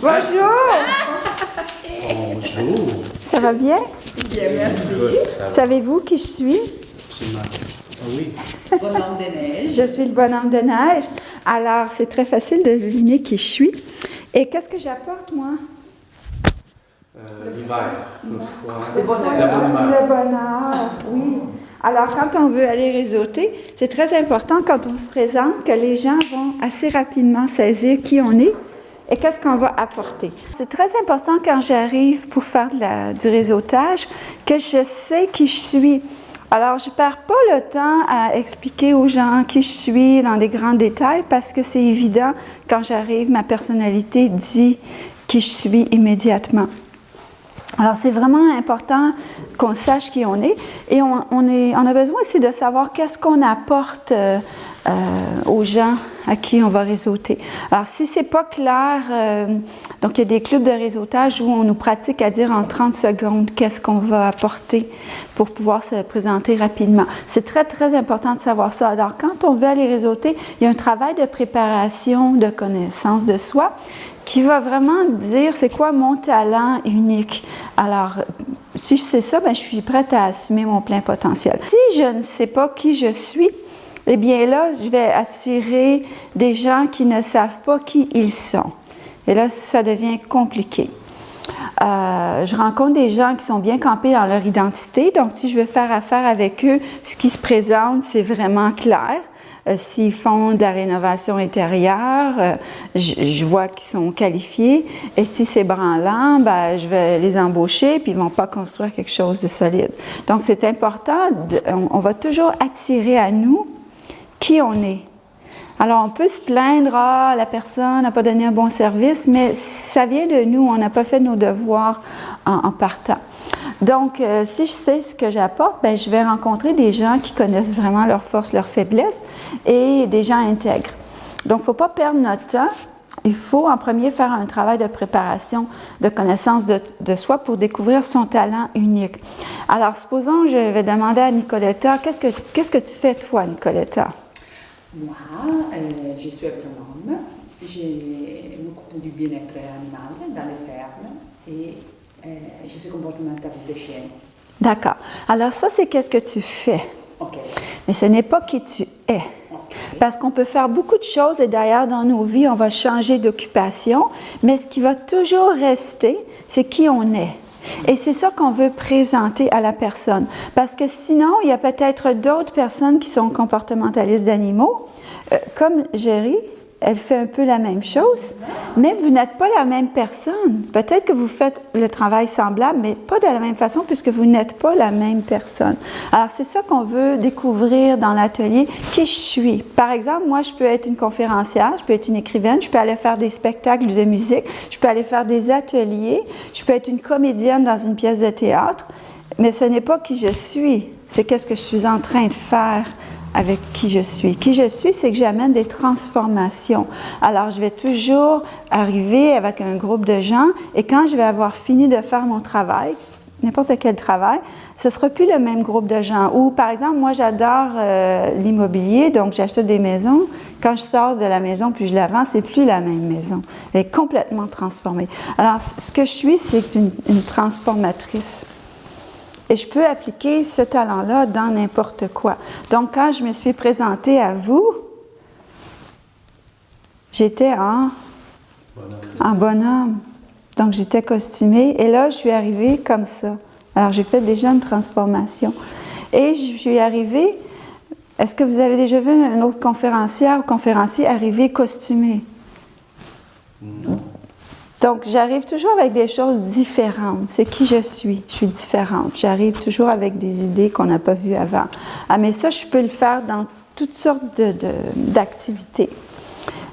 Bonjour! Bonjour. Ça va bien? Bien, merci. Savez-vous qui je suis? Ah oui. Bonhomme de neige. Je suis le bonhomme de neige. Alors, c'est très facile de deviner qui je suis. Et qu'est-ce que j'apporte, moi? L'hiver, le froid, Le bonheur. la bonne humeur. Le bonheur, oui. Alors, quand on veut aller réseauter, c'est très important quand on se présente que les gens vont assez rapidement saisir qui on est et qu'est-ce qu'on va apporter. C'est très important quand j'arrive pour faire du réseautage que je sais qui je suis. Alors, je ne perds pas le temps à expliquer aux gens qui je suis dans des grands détails parce que c'est évident, quand j'arrive, ma personnalité dit qui je suis immédiatement. Alors, c'est vraiment important qu'on sache qui on est et on a besoin aussi de savoir qu'est-ce qu'on apporte aux gens à qui on va réseauter. Alors, si c'est pas clair, donc il y a des clubs de réseautage où on nous pratique à dire en 30 secondes qu'est-ce qu'on va apporter pour pouvoir se présenter rapidement. C'est très, très important de savoir ça. Alors, quand on veut aller réseauter, il y a un travail de préparation, de connaissance de soi qui va vraiment dire c'est quoi mon talent unique. Alors, si je sais ça, bien, je suis prête à assumer mon plein potentiel. Si je ne sais pas qui je suis, eh bien là, je vais attirer des gens qui ne savent pas qui ils sont. Et là, ça devient compliqué. Je rencontre des gens qui sont bien campés dans leur identité. Donc, si je veux faire affaire avec eux, ce qui se présente, c'est vraiment clair. S'ils font de la rénovation intérieure, je vois qu'ils sont qualifiés. Et si c'est branlant, ben, je vais les embaucher, puis ils ne vont pas construire quelque chose de solide. Donc, c'est important, on va toujours attirer à nous qui on est. Alors, on peut se plaindre, la personne n'a pas donné un bon service, mais ça vient de nous, on n'a pas fait nos devoirs en partant. Donc, si je sais ce que j'apporte, bien, je vais rencontrer des gens qui connaissent vraiment leurs forces, leurs faiblesses et des gens intègres. Donc, il ne faut pas perdre notre temps. Il faut en premier faire un travail de préparation, de connaissance de soi pour découvrir son talent unique. Alors, supposons, je vais demander à Nicoletta, qu'est-ce que tu fais toi, Nicoletta? Moi, je suis agronome. Je m'occupe du bien-être animal dans les fermes et je suis comportementaliste des chiens. D'accord. Alors ça, c'est qu'est-ce que tu fais. OK. Mais ce n'est pas qui tu es. Okay. Parce qu'on peut faire beaucoup de choses et d'ailleurs, dans nos vies, on va changer d'occupation, mais ce qui va toujours rester, c'est qui on est. Et c'est ça qu'on veut présenter à la personne. Parce que sinon, il y a peut-être d'autres personnes qui sont comportementalistes d'animaux, comme Géry. Elle fait un peu la même chose, mais vous n'êtes pas la même personne. Peut-être que vous faites le travail semblable, mais pas de la même façon puisque vous n'êtes pas la même personne. Alors, c'est ça qu'on veut découvrir dans l'atelier, qui je suis. Par exemple, moi, je peux être une conférencière, je peux être une écrivaine, je peux aller faire des spectacles de musique, je peux aller faire des ateliers, je peux être une comédienne dans une pièce de théâtre, mais ce n'est pas qui je suis, c'est qu'est-ce que je suis en train de faire avec qui je suis. Qui je suis, c'est que j'amène des transformations. Alors, je vais toujours arriver avec un groupe de gens et quand je vais avoir fini de faire mon travail, n'importe quel travail, ce ne sera plus le même groupe de gens. Ou, par exemple, moi, j'adore l'immobilier, donc j'achète des maisons. Quand je sors de la maison puis je la vends, c'est plus la même maison. Elle est complètement transformée. Alors, ce que je suis, c'est une transformatrice. Et je peux appliquer ce talent-là dans n'importe quoi. Donc, quand je me suis présentée à vous, j'étais en bonhomme. Donc, j'étais costumée. Et là, je suis arrivée comme ça. Alors, j'ai fait déjà une transformation. Et je suis arrivée... Est-ce que vous avez déjà vu une autre conférencière ou conférencier arriver costumé? Non. Donc, j'arrive toujours avec des choses différentes. C'est qui je suis. Je suis différente. J'arrive toujours avec des idées qu'on n'a pas vues avant. Ah, mais ça, je peux le faire dans toutes sortes d'activités.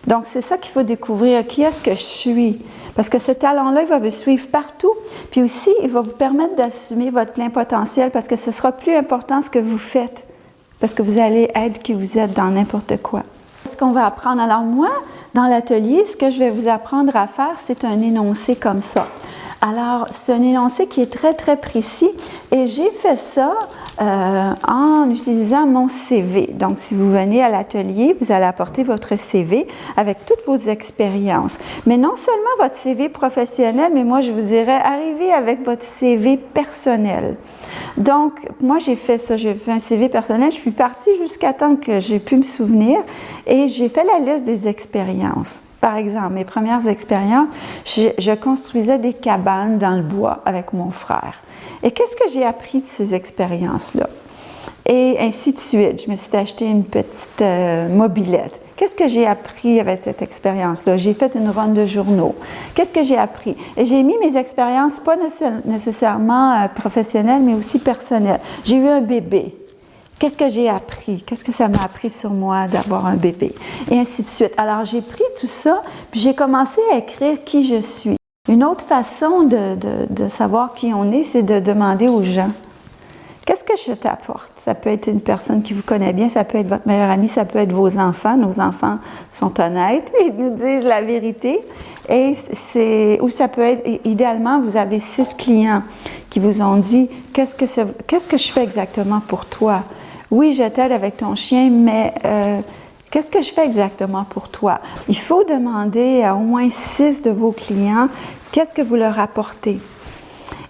Donc, c'est ça qu'il faut découvrir. Qui est-ce que je suis? Parce que ce talent-là, il va vous suivre partout. Puis aussi, il va vous permettre d'assumer votre plein potentiel parce que ce sera plus important ce que vous faites. Parce que vous allez être qui vous êtes dans n'importe quoi. Ce qu'on va apprendre, alors moi, dans l'atelier, ce que je vais vous apprendre à faire, c'est un énoncé comme ça. Alors, c'est un énoncé qui est très, très précis et j'ai fait ça en utilisant mon CV. Donc, si vous venez à l'atelier, vous allez apporter votre CV avec toutes vos expériences. Mais non seulement votre CV professionnel, mais moi, je vous dirais, arrivez avec votre CV personnel. Donc, moi, j'ai fait ça. J'ai fait un CV personnel. Je suis partie jusqu'à temps que j'ai pu me souvenir et j'ai fait la liste des expériences. Par exemple, mes premières expériences, je construisais des cabanes dans le bois avec mon frère. Et qu'est-ce que j'ai appris de ces expériences-là? Et ainsi de suite. Je me suis acheté une petite mobilette. Qu'est-ce que j'ai appris avec cette expérience-là? J'ai fait une ronde de journaux. Qu'est-ce que j'ai appris? Et j'ai mis mes expériences, pas nécessairement professionnelles, mais aussi personnelles. J'ai eu un bébé. Qu'est-ce que j'ai appris? Qu'est-ce que ça m'a appris sur moi d'avoir un bébé? Et ainsi de suite. Alors, j'ai pris tout ça, puis j'ai commencé à écrire qui je suis. Une autre façon de savoir qui on est, c'est de demander aux gens. Qu'est-ce que je t'apporte? Ça peut être une personne qui vous connaît bien, ça peut être votre meilleur ami, ça peut être vos enfants. Nos enfants sont honnêtes, ils nous disent la vérité. Ou ça peut être, idéalement, vous avez 6 clients qui vous ont dit « Qu'est-ce que je fais exactement pour toi? Oui, je t'aide avec ton chien, mais qu'est-ce que je fais exactement pour toi? » Il faut demander à au moins 6 de vos clients « Qu'est-ce que vous leur apportez? »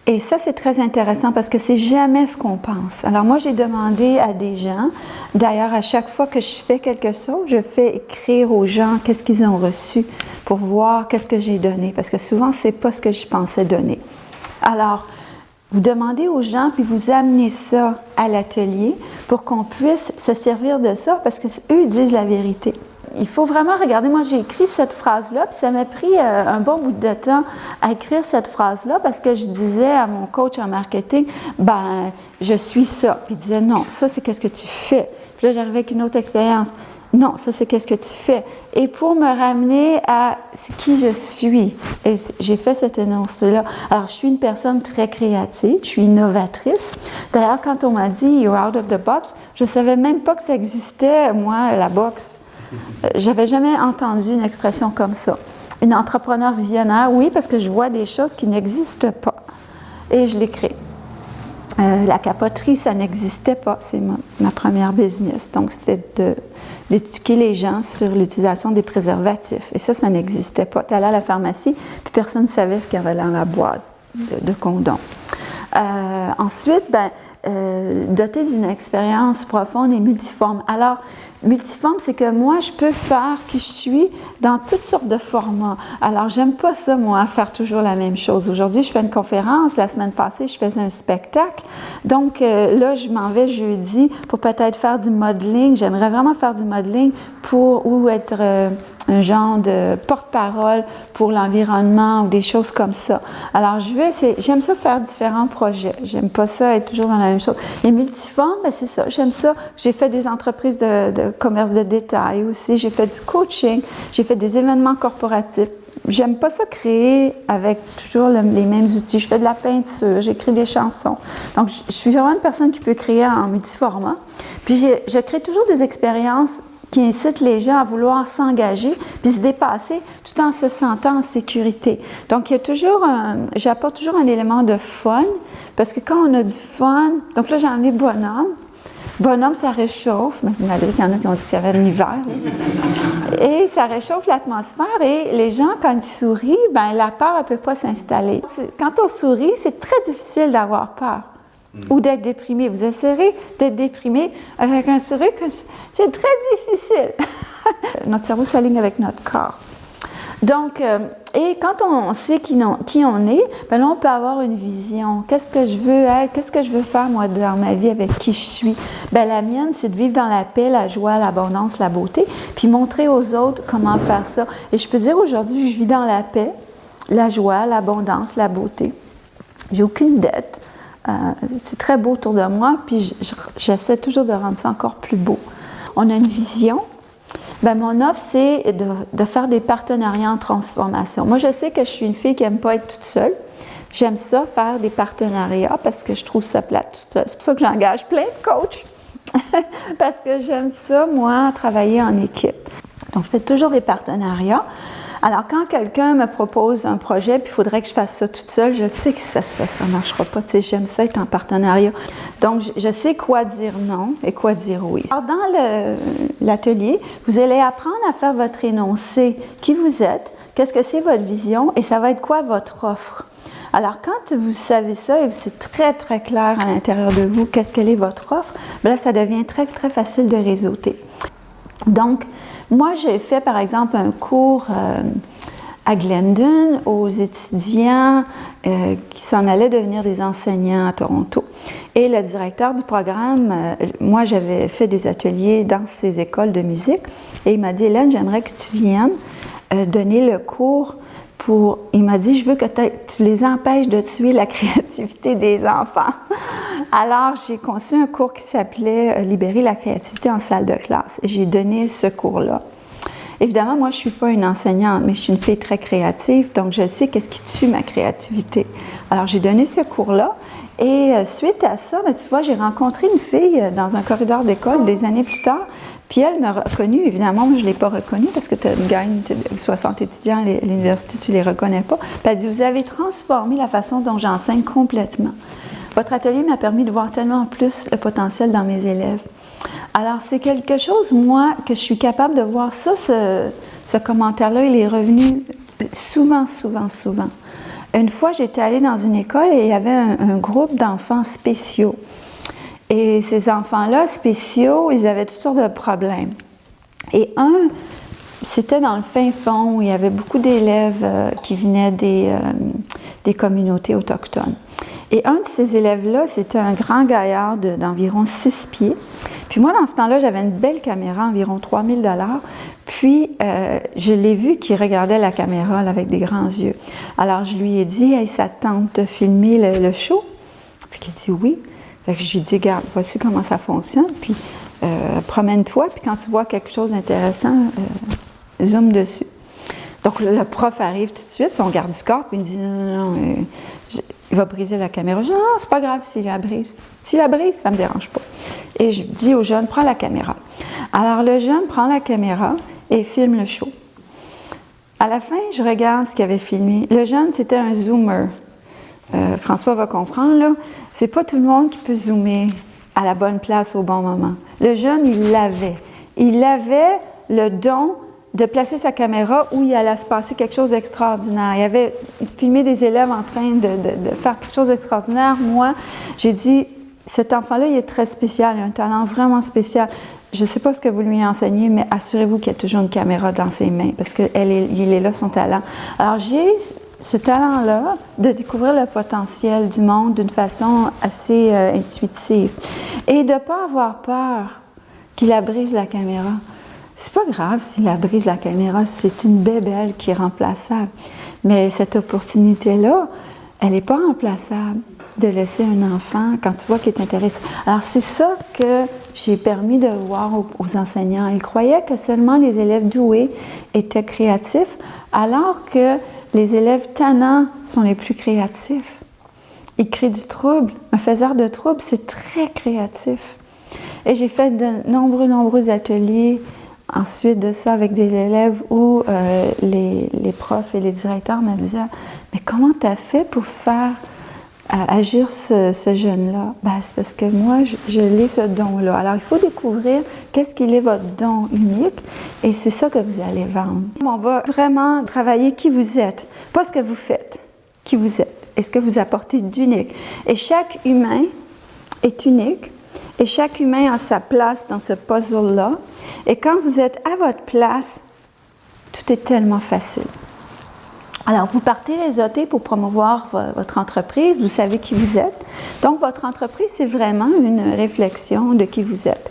Et ça, c'est très intéressant parce que c'est jamais ce qu'on pense. Alors moi, j'ai demandé à des gens, d'ailleurs, à chaque fois que je fais quelque chose, je fais écrire aux gens qu'est-ce qu'ils ont reçu pour voir qu'est-ce que j'ai donné, parce que souvent, c'est pas ce que je pensais donner. Alors, vous demandez aux gens, puis vous amenez ça à l'atelier pour qu'on puisse se servir de ça, parce qu'eux, ils disent la vérité. Il faut vraiment regarder. Moi, j'ai écrit cette phrase-là, puis ça m'a pris un bon bout de temps à écrire cette phrase-là parce que je disais à mon coach en marketing, ben, je suis ça. Puis il disait, non, ça, c'est qu'est-ce que tu fais. Puis là, j'arrivais avec une autre expérience. Non, ça, c'est qu'est-ce que tu fais. Et pour me ramener à qui je suis, et j'ai fait cet énoncé-là. Alors, je suis une personne très créative, je suis innovatrice. D'ailleurs, quand on m'a dit « you're out of the box », je ne savais même pas que ça existait, moi, la boxe. J'avais jamais entendu une expression comme ça. Une entrepreneur visionnaire, oui, parce que je vois des choses qui n'existent pas. Et je les crée. La capoterie, ça n'existait pas. C'est ma première business. Donc, c'était d'éduquer les gens sur l'utilisation des préservatifs. Et ça n'existait pas. Tu allais à la pharmacie, puis personne ne savait ce qu'il y avait dans la boîte de condoms. Ensuite, doté d'une expérience profonde et multiforme. Alors, multiforme, c'est que moi, je peux faire qui je suis dans toutes sortes de formats. Alors, j'aime pas ça, moi, faire toujours la même chose. Aujourd'hui, je fais une conférence. La semaine passée, je faisais un spectacle. Donc, là, je m'en vais jeudi pour peut-être faire du modeling. J'aimerais vraiment faire du modeling ou être un genre de porte-parole pour l'environnement ou des choses comme ça. Alors, j'aime ça faire différents projets. J'aime pas ça être toujours dans la même chose. Et multiforme, c'est ça. J'aime ça. J'ai fait des entreprises de commerce de détail aussi. J'ai fait du coaching. J'ai fait des événements corporatifs. J'aime pas ça créer avec toujours les mêmes outils. Je fais de la peinture, j'écris des chansons. Donc, je suis vraiment une personne qui peut créer en multiformat. Puis, je crée toujours des expériences qui incite les gens à vouloir s'engager puis se dépasser tout en se sentant en sécurité. Donc, j'apporte toujours un élément de fun parce que quand on a du fun, donc là, j'en ai bonhomme. Bonhomme, ça réchauffe. Malgré qu'il y en a qui ont dit qu'il y avait de l'hiver. Et ça réchauffe l'atmosphère et les gens, quand ils sourient, la peur ne peut pas s'installer. Quand on sourit, c'est très difficile d'avoir peur. Ou d'être déprimé. Vous essayerez d'être déprimé avec un sourire, c'est très difficile. Notre cerveau s'aligne avec notre corps. Donc, et quand on sait qui on est, là, on peut avoir une vision. Qu'est-ce que je veux être? Qu'est-ce que je veux faire, moi, dans ma vie, avec qui je suis? La mienne, c'est de vivre dans la paix, la joie, l'abondance, la beauté, puis montrer aux autres comment faire ça. Et je peux dire, aujourd'hui, je vis dans la paix, la joie, l'abondance, la beauté. J'ai aucune dette. C'est très beau autour de moi, puis j'essaie toujours de rendre ça encore plus beau. On a une vision. Mon offre, c'est de faire des partenariats en transformation. Moi, je sais que je suis une fille qui n'aime pas être toute seule. J'aime ça, faire des partenariats, parce que je trouve ça plate toute seule. C'est pour ça que j'engage plein de coachs, parce que j'aime ça, moi, travailler en équipe. Donc, je fais toujours des partenariats. Alors, quand quelqu'un me propose un projet, puis il faudrait que je fasse ça toute seule, je sais que ça ne marchera pas. Tu sais, j'aime ça être en partenariat. Donc, je sais quoi dire non et quoi dire oui. Alors, dans l'atelier, vous allez apprendre à faire votre énoncé. Qui vous êtes? Qu'est-ce que c'est votre vision? Et ça va être quoi votre offre? Alors, quand vous savez ça et c'est très, très clair à l'intérieur de vous, qu'est-ce qu'elle est votre offre, bien là, ça devient très, très facile de réseauter. Donc, moi, j'ai fait, par exemple, un cours à Glendon aux étudiants qui s'en allaient devenir des enseignants à Toronto. Et le directeur du programme, moi, j'avais fait des ateliers dans ces écoles de musique, et il m'a dit, Hélène, j'aimerais que tu viennes donner le cours il m'a dit, je veux que tu les empêches de tuer la créativité des enfants. Alors, j'ai conçu un cours qui s'appelait « Libérer la créativité en salle de classe ». J'ai donné ce cours-là. Évidemment, moi, je ne suis pas une enseignante, mais je suis une fille très créative, donc je sais qu'est-ce qui tue ma créativité. Alors, j'ai donné ce cours-là, et suite à ça, ben, tu vois, j'ai rencontré une fille dans un corridor d'école des années plus tard, puis elle m'a reconnue. Évidemment, moi, je ne l'ai pas reconnue parce que tu as une gang de 60 étudiants à l'université, tu ne les reconnais pas. Puis elle dit, vous avez transformé la façon dont j'enseigne complètement. Votre atelier m'a permis de voir tellement plus le potentiel dans mes élèves. Alors, c'est quelque chose, moi, que je suis capable de voir. Ça, ce commentaire-là, il est revenu souvent. Une fois, j'étais allée dans une école et il y avait un groupe d'enfants spéciaux. Et ces enfants-là, spéciaux, ils avaient toutes sortes de problèmes. Et c'était dans le fin fond où il y avait beaucoup d'élèves qui venaient des communautés autochtones. Et un de ces élèves-là, c'était un grand gaillard d'environ 6 pieds. Puis moi, dans ce temps-là, j'avais une belle caméra, environ 3 000 $. Puis, je l'ai vu qu'il regardait la caméra là, avec des grands yeux. Alors, je lui ai dit, « Hey, ça te tente de filmer le show? » Puis il dit « Oui. » Fait que je lui ai dit, regarde, voici comment ça fonctionne, puis promène-toi, puis quand tu vois quelque chose d'intéressant, zoom dessus. Donc, le prof arrive tout de suite, son garde du corps, puis il me dit, non, il va briser la caméra. Je dis, non, c'est pas grave s'il la brise. S'il la brise, ça ne me dérange pas. Et je dis au jeune, prends la caméra. Alors, le jeune prend la caméra et filme le show. À la fin, je regarde ce qu'il avait filmé. Le jeune, c'était un zoomer. François va comprendre, là, c'est pas tout le monde qui peut zoomer à la bonne place au bon moment. Le jeune, il l'avait. Il avait le don de placer sa caméra où il allait se passer quelque chose d'extraordinaire. Il avait filmé des élèves en train de faire quelque chose d'extraordinaire. Moi, j'ai dit, cet enfant-là, il est très spécial, il a un talent vraiment spécial. Je ne sais pas ce que vous lui enseignez, mais assurez-vous qu'il y a toujours une caméra dans ses mains, parce qu'il est là, son talent. Alors, j'ai ce talent-là de découvrir le potentiel du monde d'une façon assez intuitive et de ne pas avoir peur qu'il la brise la caméra. C'est pas grave s'il la brise la caméra, c'est une bébelle qui est remplaçable. Mais cette opportunité-là, elle n'est pas remplaçable de laisser un enfant quand tu vois qu'il est intéressé. Alors, c'est ça que j'ai permis de voir aux enseignants. Ils croyaient que seulement les élèves doués étaient créatifs, alors que les élèves tannants sont les plus créatifs. Ils créent du trouble. Un faiseur de trouble, c'est très créatif. Et j'ai fait de nombreux ateliers ensuite de ça avec des élèves où les profs et les directeurs me disaient « Mais comment tu as fait pour faire agir ce jeune-là? » Ben, c'est parce que moi, je l'ai ce don-là. Alors, il faut découvrir qu'est-ce qu'il est votre don unique et c'est ça que vous allez vendre. On va vraiment travailler qui vous êtes, pas ce que vous faites, qui vous êtes et ce que vous apportez d'unique. Et chaque humain est unique et chaque humain a sa place dans ce puzzle-là. Et quand vous êtes à votre place, tout est tellement facile. Alors, vous partez réseauter pour promouvoir votre entreprise, vous savez qui vous êtes. Donc, votre entreprise, c'est vraiment une réflexion de qui vous êtes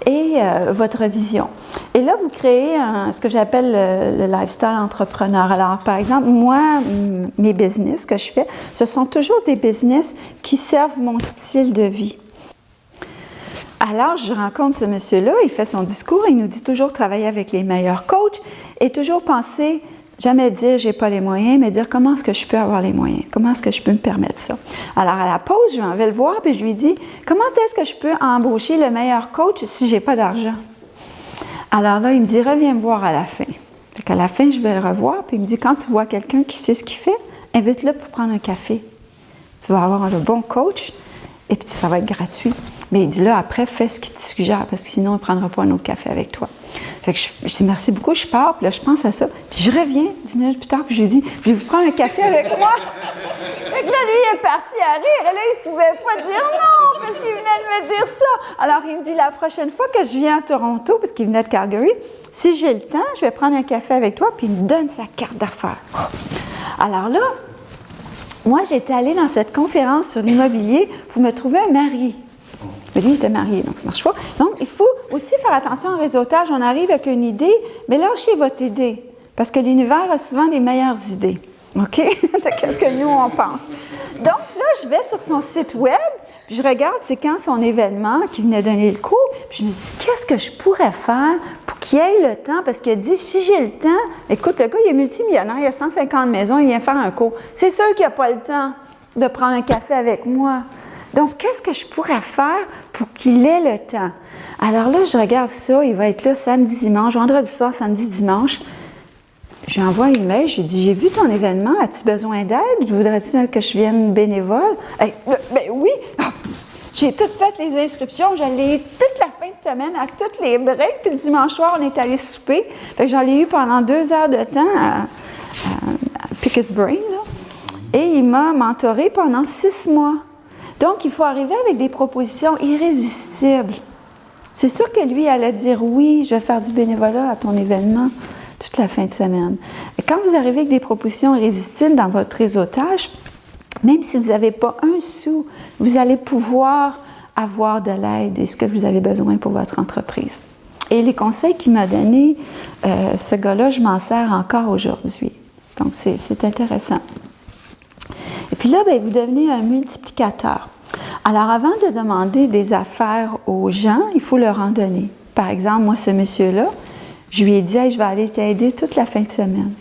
et votre vision. Et là, vous créez ce que j'appelle le lifestyle entrepreneur. Alors, par exemple, moi, mes business que je fais, ce sont toujours des business qui servent mon style de vie. Alors, je rencontre ce monsieur-là, il fait son discours, il nous dit toujours travailler avec les meilleurs coachs et toujours penser, jamais dire j'ai pas les moyens, mais dire comment est-ce que je peux avoir les moyens, comment est-ce que je peux me permettre ça. Alors, à la pause, je m'en vais le voir et je lui dis, comment est-ce que je peux embaucher le meilleur coach si j'ai pas d'argent? Alors là, il me dit, reviens me voir à la fin. Fait qu'à la fin, je vais le revoir, puis il me dit, quand tu vois quelqu'un qui sait ce qu'il fait, invite-le pour prendre un café. Tu vas avoir le bon coach, et puis ça va être gratuit. Mais il dit là, après, fais ce qu'il te suggère, parce que sinon, il ne prendra pas un autre café avec toi. Fait que je dis merci beaucoup, je pars, puis là, je pense à ça. Puis je reviens 10 minutes plus tard, puis je lui dis, voulez-vous prendre un café avec moi? Fait que là, lui, il est parti à rire, et là, il ne pouvait pas dire non, parce qu'il venait de me dire ça. Alors, il me dit, la prochaine fois que je viens à Toronto, parce qu'il venait de Calgary, si j'ai le temps, je vais prendre un café avec toi, puis il me donne sa carte d'affaires. Alors là, moi, j'étais allée dans cette conférence sur l'immobilier pour me trouver un mari. Mais lui, il était marié, donc ça ne marche pas. Donc, il faut aussi faire attention au réseautage. On arrive avec une idée, mais lâchez votre idée, parce que l'univers a souvent les meilleures idées. OK? Qu'est-ce que nous, on pense? Donc là, je vais sur son site web, puis je regarde c'est quand son événement qui venait donner le cours, puis je me dis, qu'est-ce que je pourrais faire pour qu'il ait le temps? Parce qu'il a dit, si j'ai le temps, écoute, le gars, il est multimillionnaire, il a 150 maisons, il vient faire un cours. C'est sûr qu'il n'a pas le temps de prendre un café avec moi. Donc, qu'est-ce que je pourrais faire pour qu'il ait le temps? Alors là, je regarde ça, il va être là samedi, dimanche, vendredi soir, samedi, dimanche. Je lui envoie un email, je lui dis, j'ai vu ton événement, as-tu besoin d'aide? Voudrais-tu que je vienne bénévole? Ben oui! J'ai tout fait les inscriptions, je l'ai eu toute la fin de semaine, à toutes les breaks, puis le dimanche soir, on est allé souper. Fait que j'en ai eu pendant 2 heures de temps à Pick His Brain, là. Et il m'a mentoré pendant 6 mois. Donc, il faut arriver avec des propositions irrésistibles. C'est sûr que lui allait dire, oui, je vais faire du bénévolat à ton événement toute la fin de semaine. Et quand vous arrivez avec des propositions irrésistibles dans votre réseautage, même si vous n'avez pas un sou, vous allez pouvoir avoir de l'aide et ce que vous avez besoin pour votre entreprise. Et les conseils qu'il m'a donnés, ce gars-là, je m'en sers encore aujourd'hui. Donc, c'est intéressant. Et puis là, bien, vous devenez un multiplicateur. Alors, avant de demander des affaires aux gens, il faut leur en donner. Par exemple, moi, ce monsieur-là, je lui ai dit, hey, je vais aller t'aider toute la fin de semaine.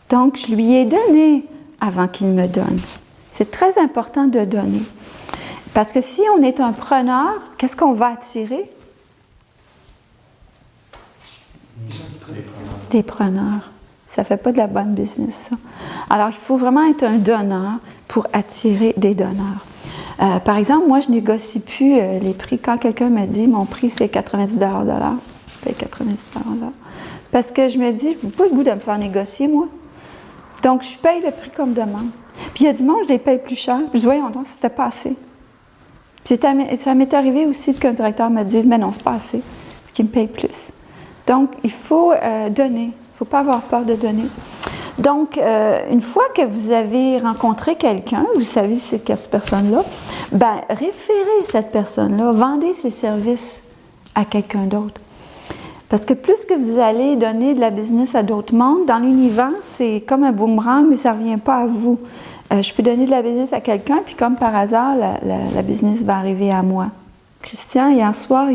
Donc, je lui ai donné avant qu'il me donne. C'est très important de donner. Parce que si on est un preneur, qu'est-ce qu'on va attirer? Des preneurs. Ça ne fait pas de la bonne business, ça. Alors, il faut vraiment être un donneur pour attirer des donneurs. Par exemple, moi, je ne négocie plus les prix. Quand quelqu'un me dit, mon prix, c'est 90 $, je paye 90 $. Parce que je me dis, je n'ai pas le goût de me faire négocier, moi. Donc, je paye le prix comme demande. Puis, il y a du monde, je les paye plus cher. Je dis, voyons donc, c'était pas assez. Puis, ça m'est arrivé aussi qu'un directeur me dise, mais non, c'est pas assez. Puis, qu'il me paye plus. Donc, il faut donner. Il ne faut pas avoir peur de donner. Donc, une fois que vous avez rencontré quelqu'un, vous savez c'est qui cette personne-là, bien, référez cette personne-là, vendez ses services à quelqu'un d'autre. Parce que plus que vous allez donner de la business à d'autres mondes, dans l'univers, c'est comme un boomerang, mais ça ne revient pas à vous. Je peux donner de la business à quelqu'un, puis comme par hasard, la business va arriver à moi. Christian, hier soir,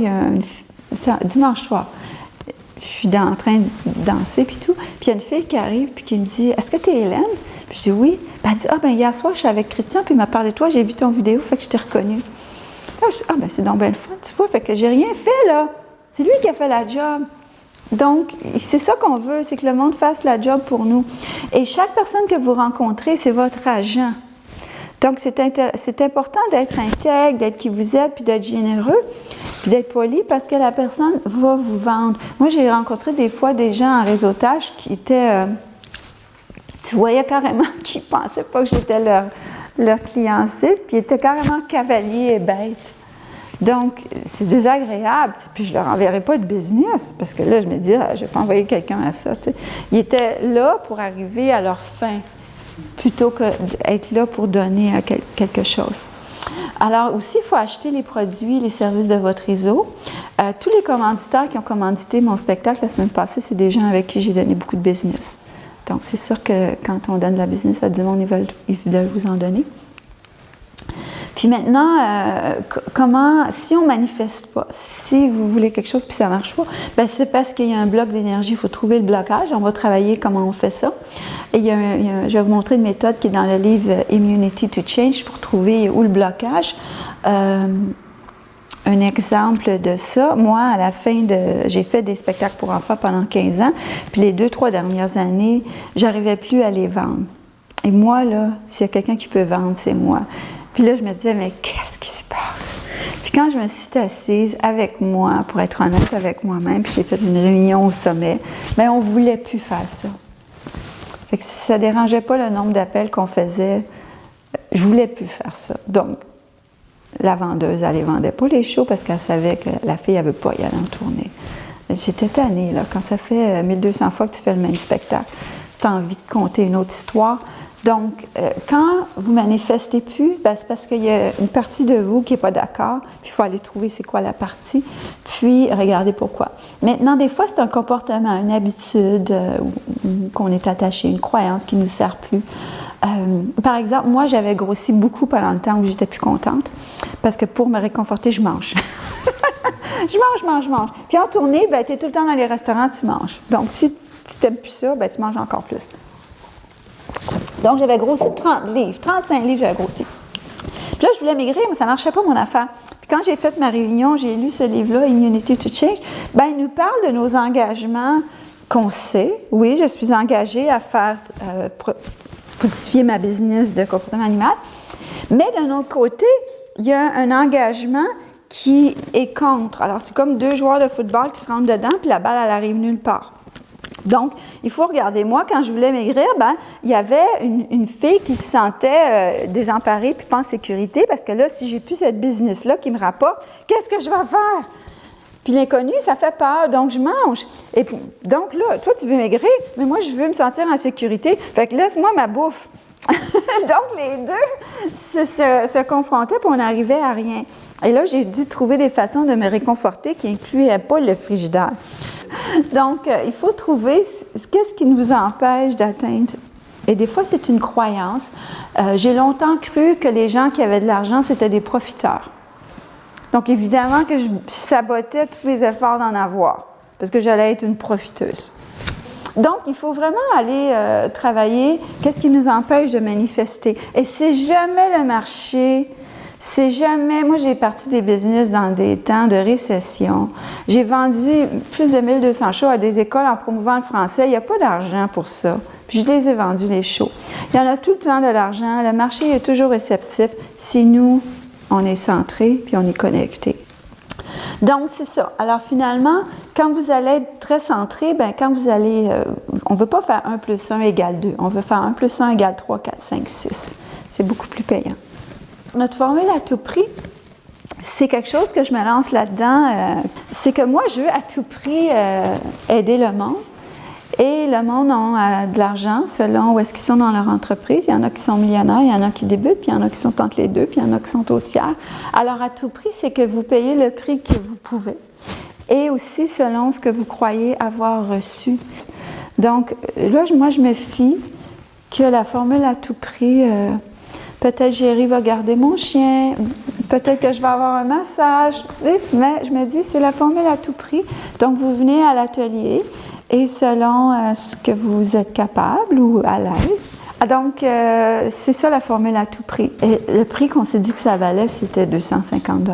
dimanche soir, je suis en train de danser, puis tout. Puis il y a une fille qui arrive, puis qui me dit, « Est-ce que tu es Hélène? » Puis je dis, « Oui. » Puis elle dit, « Ah, ben hier soir, je suis avec Christian, puis il m'a parlé de toi, j'ai vu ton vidéo, fait que je t'ai reconnue. » Là, je dis, « Ah, ben c'est donc bien le fun, tu vois, fait que j'ai rien fait, là. C'est lui qui a fait la job. » Donc, c'est ça qu'on veut, c'est que le monde fasse la job pour nous. Et chaque personne que vous rencontrez, c'est votre agent. Donc, c'est important d'être intègre, d'être qui vous êtes, puis d'être généreux, puis d'être poli, parce que la personne va vous vendre. Moi, j'ai rencontré des fois des gens en réseautage qui étaient... tu voyais carrément qu'ils ne pensaient pas que j'étais leur client cible, puis ils étaient carrément cavaliers et bêtes. Donc, c'est désagréable, puis je ne leur enverrai pas de business, parce que là, je me dis, je ne vais pas envoyer quelqu'un à ça. T'sais. Ils étaient là pour arriver à leur fin, plutôt que d'être là pour donner à quelque chose. Alors aussi, il faut acheter les produits, les services de votre réseau. Tous les commanditaires qui ont commandité mon spectacle la semaine passée, c'est des gens avec qui j'ai donné beaucoup de business. Donc, c'est sûr que quand on donne de la business à du monde, ils veulent vous en donner. Puis maintenant, si on ne manifeste pas, si vous voulez quelque chose puis ça ne marche pas, bien c'est parce qu'il y a un bloc d'énergie, il faut trouver le blocage. On va travailler comment on fait ça. Et je vais vous montrer une méthode qui est dans le livre Immunity to Change pour trouver où le blocage. un exemple de ça. Moi, à la fin j'ai fait des spectacles pour enfants pendant 15 ans, puis les 2-3 dernières années, j'arrivais plus à les vendre. Et moi, là, s'il y a quelqu'un qui peut vendre, c'est moi. Puis là, je me disais, mais qu'est-ce qui se passe? Puis quand je me suis assise avec moi, pour être honnête avec moi-même, puis j'ai fait une réunion au sommet, bien, on ne voulait plus faire ça. Fait que ça ne dérangeait pas le nombre d'appels qu'on faisait. Je ne voulais plus faire ça. Donc, la vendeuse, elle ne vendait pas les shows parce qu'elle savait que la fille, elle ne veut pas y aller en tournée. J'étais tannée, là. Quand ça fait 1200 fois que tu fais le même spectacle, tu as envie de conter une autre histoire. Donc, quand vous manifestez plus, ben, c'est parce qu'il y a une partie de vous qui n'est pas d'accord, puis il faut aller trouver c'est quoi la partie, puis regarder pourquoi. Maintenant, des fois, c'est un comportement, une habitude qu'on est attaché, une croyance qui ne nous sert plus. Par exemple, moi, j'avais grossi beaucoup pendant le temps où j'étais plus contente, parce que pour me réconforter, je mange. je mange. Puis en tournée, ben, tu es tout le temps dans les restaurants, tu manges. Donc, si tu n'aimes plus ça, ben, tu manges encore plus. Donc, j'avais grossi de 30 livres, 35 livres, j'avais grossi. Puis là, je voulais maigrir, mais ça ne marchait pas, mon affaire. Puis quand j'ai fait ma réunion, j'ai lu ce livre-là, Immunity to Change, bien, il nous parle de nos engagements qu'on sait. Oui, je suis engagée à faire fructifier ma business de comportement animal. Mais d'un autre côté, il y a un engagement qui est contre. Alors, c'est comme 2 joueurs de football qui se rentrent dedans, puis la balle, elle arrive nulle part. Donc, il faut regarder, moi, quand je voulais maigrir, ben, il y avait une fille qui se sentait désemparée puis pas en sécurité parce que là, si j'ai plus cette business-là qui me rapporte, qu'est-ce que je vais faire? Puis l'inconnu, ça fait peur, donc je mange. Et puis, donc là, toi, tu veux maigrir, mais moi, je veux me sentir en sécurité. Fait que laisse-moi ma bouffe. Donc, les deux se confrontaient puis on n'arrivait à rien. Et là, j'ai dû trouver des façons de me réconforter qui n'incluaient pas le frigidaire. Donc, il faut trouver qu'est-ce qui nous empêche d'atteindre. Et des fois, c'est une croyance. J'ai longtemps cru que les gens qui avaient de l'argent, c'était des profiteurs. Donc, évidemment que je sabotais tous mes efforts d'en avoir, parce que j'allais être une profiteuse. Donc, il faut vraiment aller travailler qu'est-ce qui nous empêche de manifester. Et c'est jamais le marché. C'est jamais... Moi, j'ai parti des business dans des temps de récession. J'ai vendu plus de 1200 shows à des écoles en promouvant le français. Il n'y a pas d'argent pour ça. Puis je les ai vendus, les shows. Il y en a tout le temps de l'argent. Le marché est toujours réceptif si nous, on est centré puis on est connecté. Donc, c'est ça. Alors, finalement, quand vous allez être très centré, bien, quand vous allez... on ne veut pas faire 1 plus 1 égale 2. On veut faire 1 plus 1 égale 3, 4, 5, 6. C'est beaucoup plus payant. Notre formule à tout prix, c'est quelque chose que je me lance là-dedans. C'est que moi, je veux à tout prix aider le monde. Et le monde a de l'argent selon où est-ce qu'ils sont dans leur entreprise. Il y en a qui sont millionnaires, il y en a qui débutent, puis il y en a qui sont entre les deux, puis il y en a qui sont au tiers. Alors, à tout prix, c'est que vous payez le prix que vous pouvez. Et aussi selon ce que vous croyez avoir reçu. Donc, là, moi, je me fie que la formule à tout prix... peut-être Jerry va garder mon chien, peut-être que je vais avoir un massage, mais je me dis, c'est la formule à tout prix. Donc, vous venez à l'atelier et selon ce que vous êtes capable ou à l'aise. Donc, c'est ça la formule à tout prix. Et le prix qu'on s'est dit que ça valait, c'était 250 $.